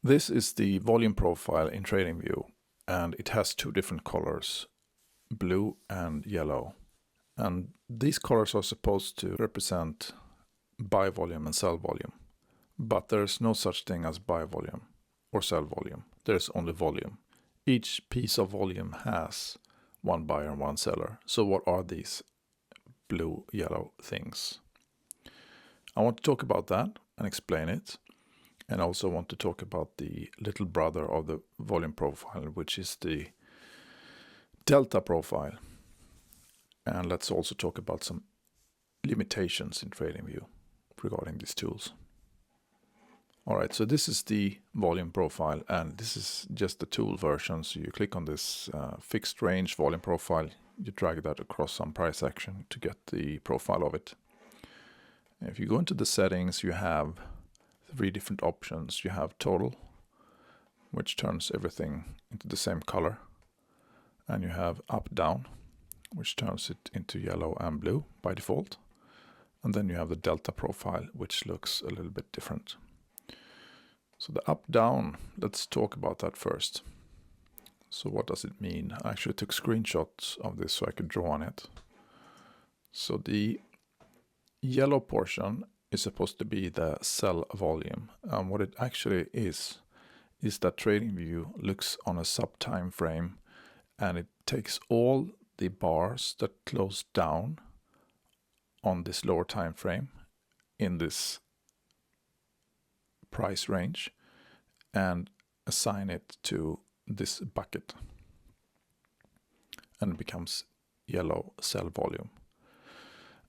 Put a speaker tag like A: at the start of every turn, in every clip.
A: This is the volume profile in TradingView, and it has two different colors, blue and yellow. And these colors are supposed to represent buy volume and sell volume. But there's no such thing as buy volume or sell volume. There's only volume. Each piece of volume has one buyer and one seller. So what are these blue, yellow things? I want to talk about that and explain it. And I also want to talk about the little brother of the volume profile, which is the delta profile. And let's also talk about some limitations in TradingView regarding these tools. All right, so this is the volume profile, and this is just the tool version. So you click on this fixed range volume profile, you drag that across some price action to get the profile of it. If you go into the settings, you have three different options. You have total, which turns everything into the same color. And you have up down, which turns it into yellow and blue by default. And then you have the delta profile, which looks a little bit different. So the up down, let's talk about that first. So what does it mean? I actually took screenshots of this so I could draw on it. So the yellow portion is supposed to be the sell volume. And what it actually is that TradingView looks on a sub time frame, and it takes all the bars that close down on this lower time frame in this price range and assign it to this bucket, and it becomes yellow sell volume.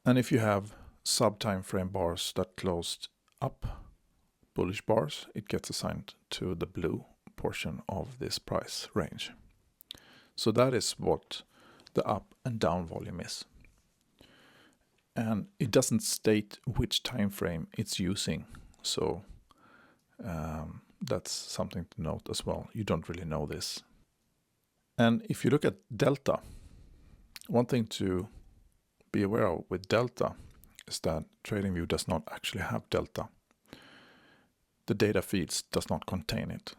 A: And if you have sub time frame bars that closed up, bullish bars, it gets assigned to the blue portion of this price range. So that is what the up and down volume is. And it doesn't state which time frame it's using. So that's something to note as well. You don't really know this. And if you look at delta, one thing to be aware of with delta is that TradingView does not actually have delta. The data feeds does not contain it.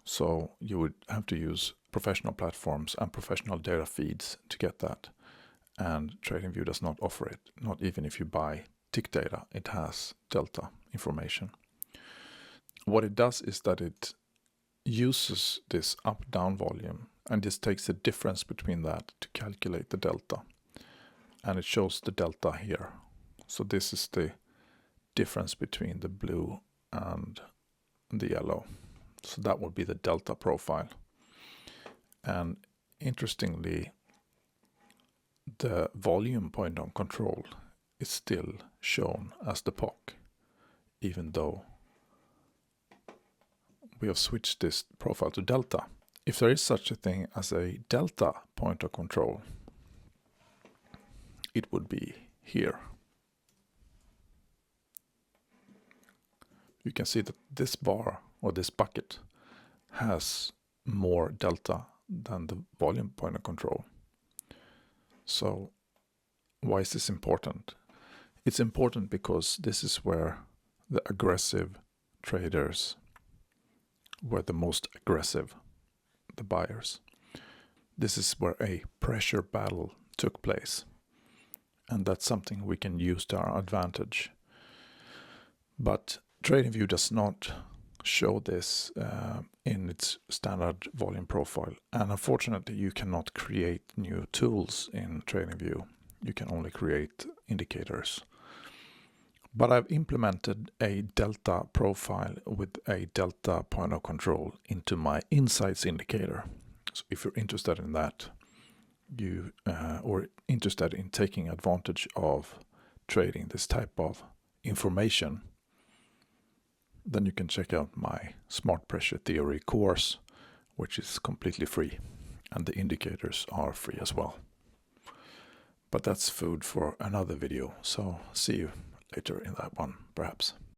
A: So you would have to use professional platforms and professional data feeds to get that. And TradingView does not offer it. Not even if you buy tick data, it has delta information. What it does is that it uses this up-down volume and just takes the difference between that to calculate the delta. And it shows the delta here. So this is the difference between the blue and the yellow. So that would be the delta profile. And interestingly, the volume point of control is still shown as the POC, even though we have switched this profile to delta. If there is such a thing as a delta point of control, it would be here. You can see that this bar or this bucket has more delta than the volume point of control. So why is this important? It's important because this is where the aggressive traders were the most aggressive, the buyers. This is where a pressure battle took place. And that's something we can use to our advantage. But TradingView does not show this in its standard volume profile. And unfortunately, you cannot create new tools in TradingView. You can only create indicators. But I've implemented a delta profile with a delta point of control into my insights indicator. So if you're interested in that, or interested in taking advantage of trading this type of information, then you can check out my Smart Pressure Theory course, which is completely free, and the indicators are free as well. But that's food for another video, so see you later in that one, perhaps.